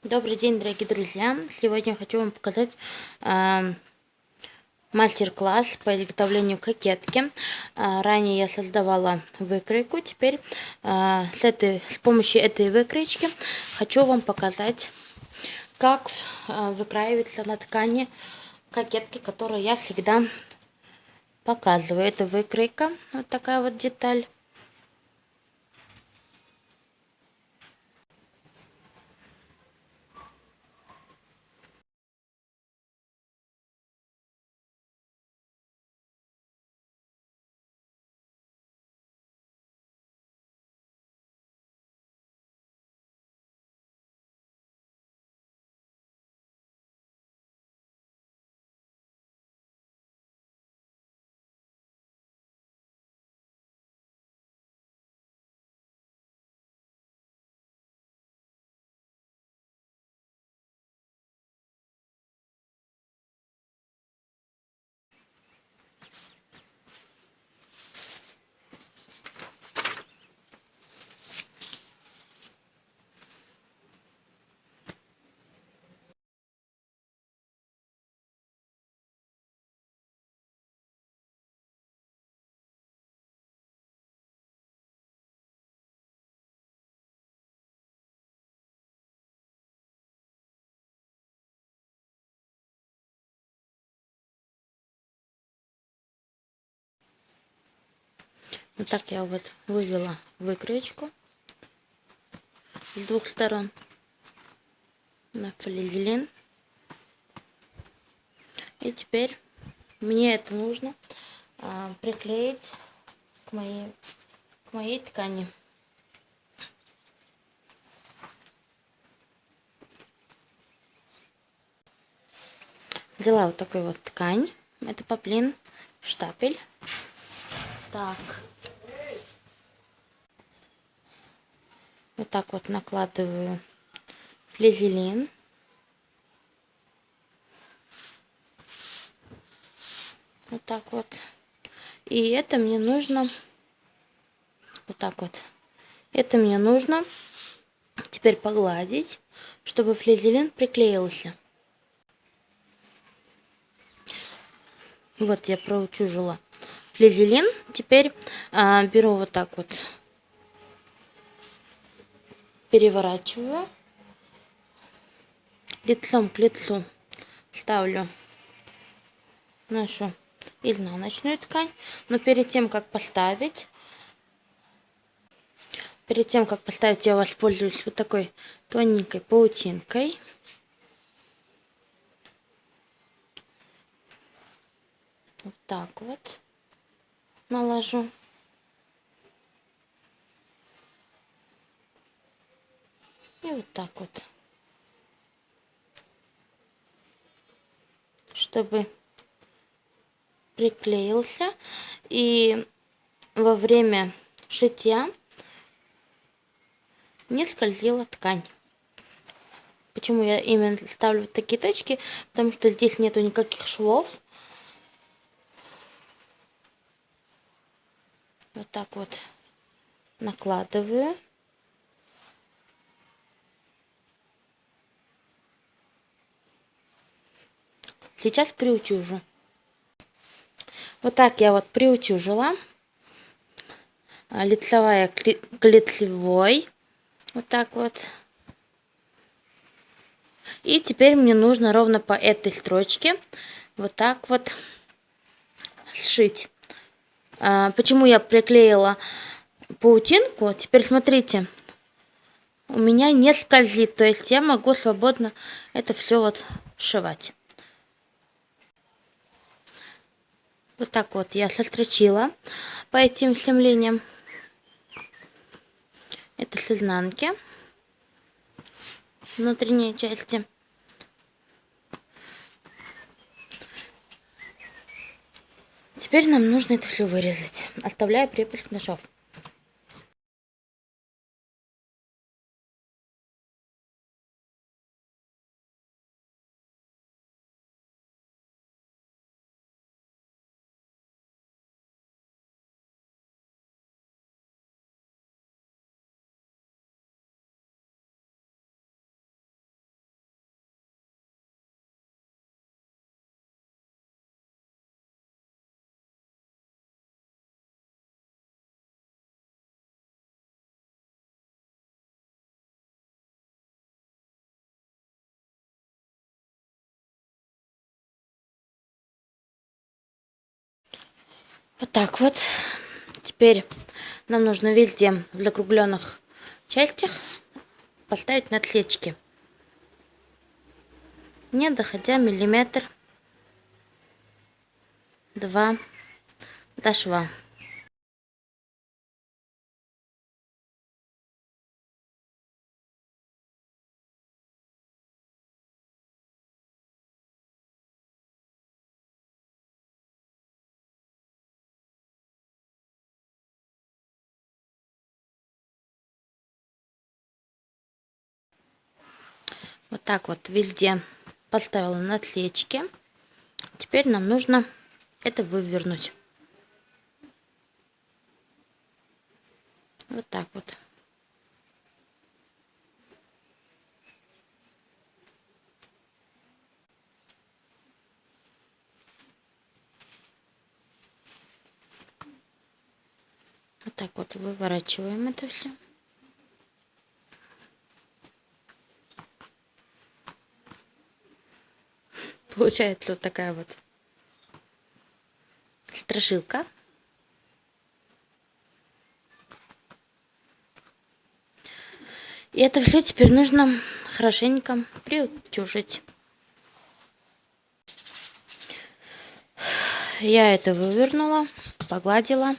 Добрый день, дорогие друзья! Сегодня я хочу вам показать мастер-класс по изготовлению кокетки. Ранее я создавала выкройку, теперь с помощью этой выкроечки хочу вам показать, как выкраивается на ткани кокетки, которую я всегда показываю. Это выкройка, вот такая вот деталь. Вот так я вот вывела выкроечку с двух сторон на флизелин. И теперь мне это нужно приклеить к моей ткани. Взяла вот такую вот ткань, это поплин, штапель. Так, вот так вот накладываю флизелин. Вот так вот. И это мне нужно вот так вот. Это мне нужно теперь погладить, чтобы флизелин приклеился. Вот я проутюжила флизелин. Теперь беру вот так вот, переворачиваю, лицом к лицу ставлю нашу изнаночную ткань. Но перед тем, как поставить, я воспользуюсь вот такой тоненькой паутинкой. Вот так вот наложу. И вот так вот. Чтобы приклеился. И во время шитья не скользила ткань. Почему я именно ставлю вот такие точки? Потому что здесь нету никаких швов. Вот так вот накладываю. Сейчас приутюжу. Вот так я вот приутюжила. Лицевая к лицевой. Вот так вот. И теперь мне нужно ровно по этой строчке вот так вот сшить. Почему я приклеила паутинку? Теперь смотрите, у меня не скользит, то есть я могу свободно это все вот сшивать. Вот так вот я сострочила по этим всем линиям. Это с изнанки, внутренней части. Теперь нам нужно это все вырезать, оставляя припуск на шов. Вот так вот. Теперь нам нужно везде в закругленных частях поставить наклеечки, не доходя миллиметр два до шва. Вот так вот везде поставила наклеечки. Теперь нам нужно это вывернуть. Вот так вот. Вот так вот выворачиваем это все. Получается вот такая вот страшилка. И это все теперь нужно хорошенько приутюжить. Я это вывернула, погладила.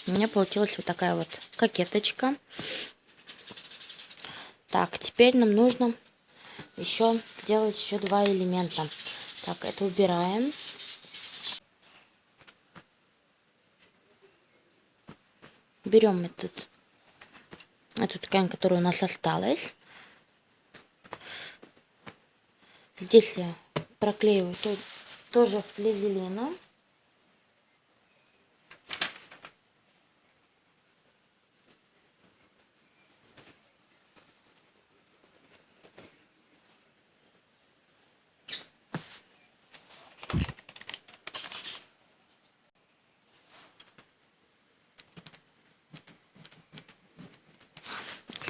У меня получилась вот такая вот кокеточка. Так, теперь нам нужно еще сделать еще два элемента. Так, это убираем. Берем эту ткань, которая у нас осталась. Здесь я проклеиваю тоже флизелином.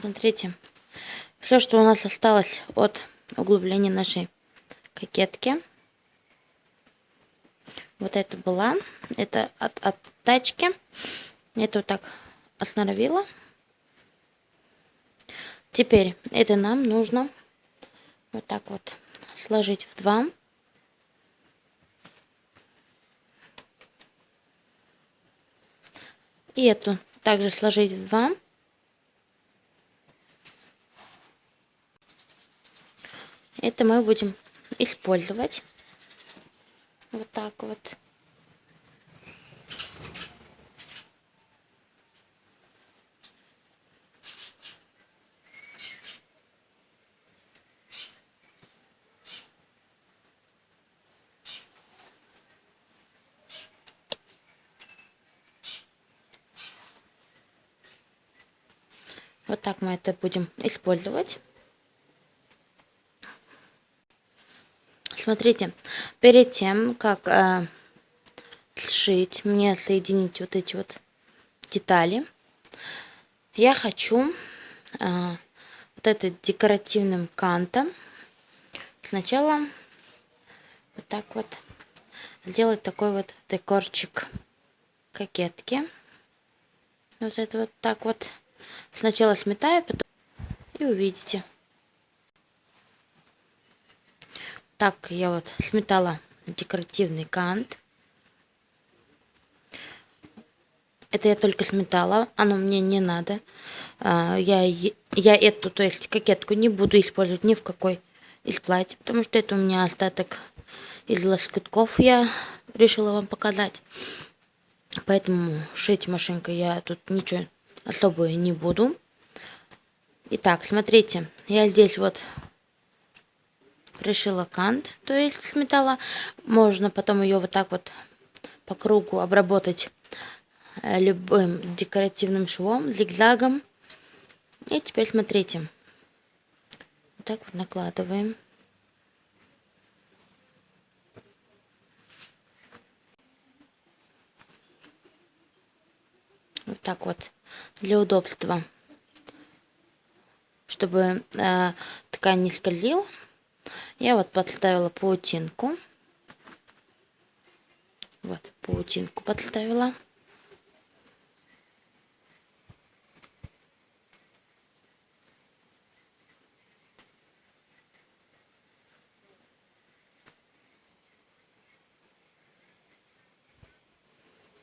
Смотрите, все, что у нас осталось от углубления нашей кокетки. Вот это была, это от тачки. Это вот так остановила. Теперь это нам нужно вот так вот сложить в два. И эту также сложить в два. Это мы будем использовать. Вот так вот. Вот так мы это будем использовать. Смотрите, перед тем, как сшить, мне соединить вот эти вот детали, я хочу вот это декоративным кантом сначала вот так вот сделать такой вот декорчик кокетки. Вот это вот так вот сначала сметаю, потом и увидите. Так я вот сметала декоративный кант. Это я только сметала, оно мне не надо. Я эту, то есть кокетку, не буду использовать ни в какой из платьев, потому что это у меня остаток из лоскутков, я решила вам показать. Поэтому шить машинкой я тут ничего особого не буду. Итак, смотрите, я здесь вот пришила кант, то есть сметала. Можно потом ее вот так вот по кругу обработать любым декоративным швом, зигзагом. И теперь смотрите, вот так вот накладываем. Вот так вот для удобства, чтобы ткань не скользила. Я вот подставила паутинку. Вот, паутинку подставила.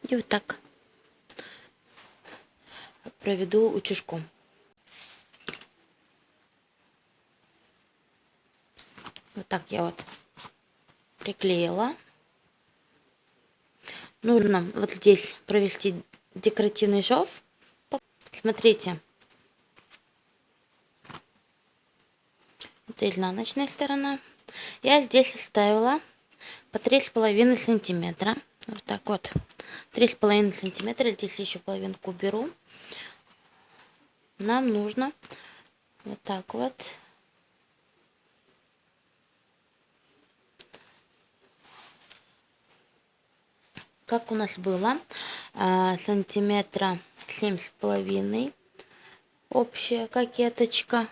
И вот так проведу утюжком. Вот так я вот приклеила. Нужно вот здесь провести декоративный шов. Смотрите. Это изнаночная сторона. Я здесь оставила по 3,5 сантиметра. Вот так вот. 3,5 сантиметра. Здесь еще половинку уберу. Нам нужно вот так вот. Как у нас было, сантиметра 7,5 общая кокеточка.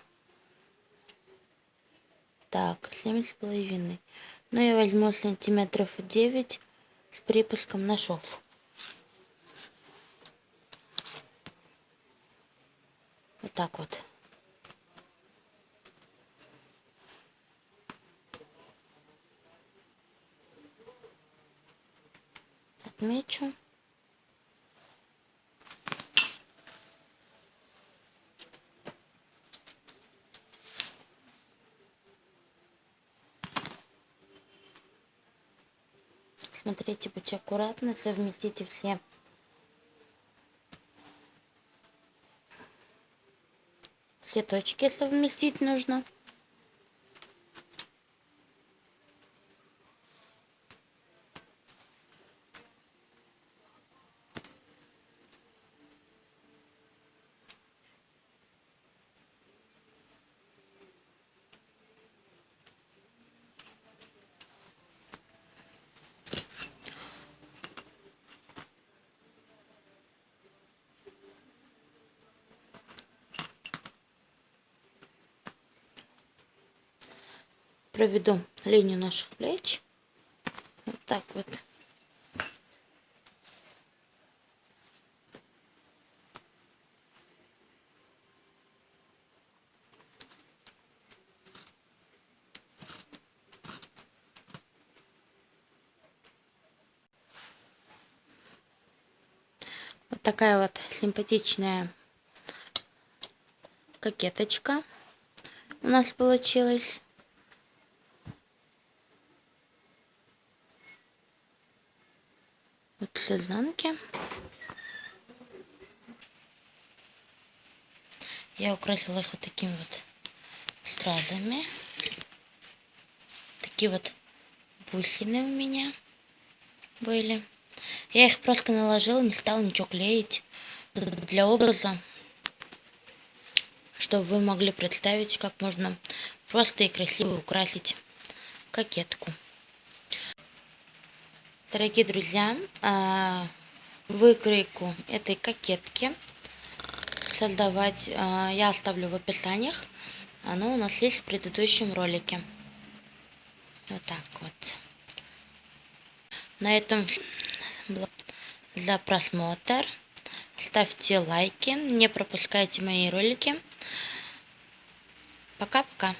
Так, 7,5. Но я возьму сантиметров 9 с припуском на шов. Вот так вот. Отмечу. Смотрите, будьте аккуратны, совместите все точки совместить нужно. Проведу линию наших плеч. Вот так вот. Вот такая вот симпатичная кокеточка у нас получилась. Вот с изнанки. Я украсила их вот такими вот стразами. Такие вот бусины у меня были. Я их просто наложила, не стала ничего клеить. Для образа, чтобы вы могли представить, как можно просто и красиво украсить кокетку. Дорогие друзья, выкройку этой кокетки создавать я оставлю в описаниях. Оно у нас есть в предыдущем ролике. Вот так вот. На этом за просмотр. Ставьте лайки, не пропускайте мои ролики. Пока-пока.